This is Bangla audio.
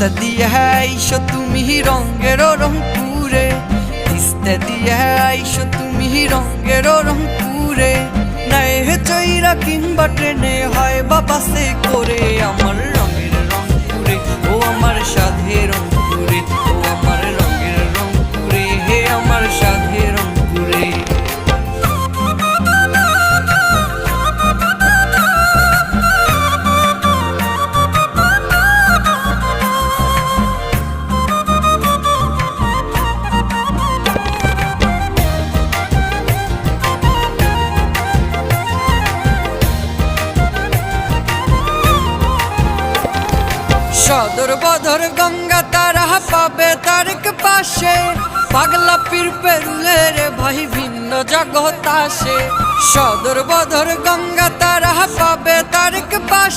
তিস্তা দিয়ে আইসো তুমি রঙের রংপুরে, তিস্তা দিয়ে আইসো তুমি রঙের রংপুরে। নাই হে চৈরা কিংবা ট্রেনে হয় বা বাসে করে, আমার রঙের রংপুরে ও আমার সাধে রংপুরে, ও আমার রঙের রংপুরে হে আমার সাধে রংপুরে। সদর বদর গঙ্গা তারা পাবে তারেক পাশে, পাগলা পীর পেরুলের ভাই ভিন্ন জগৎ আসে। সদর বদর গঙ্গা তারা পাবে তারেক পাশে।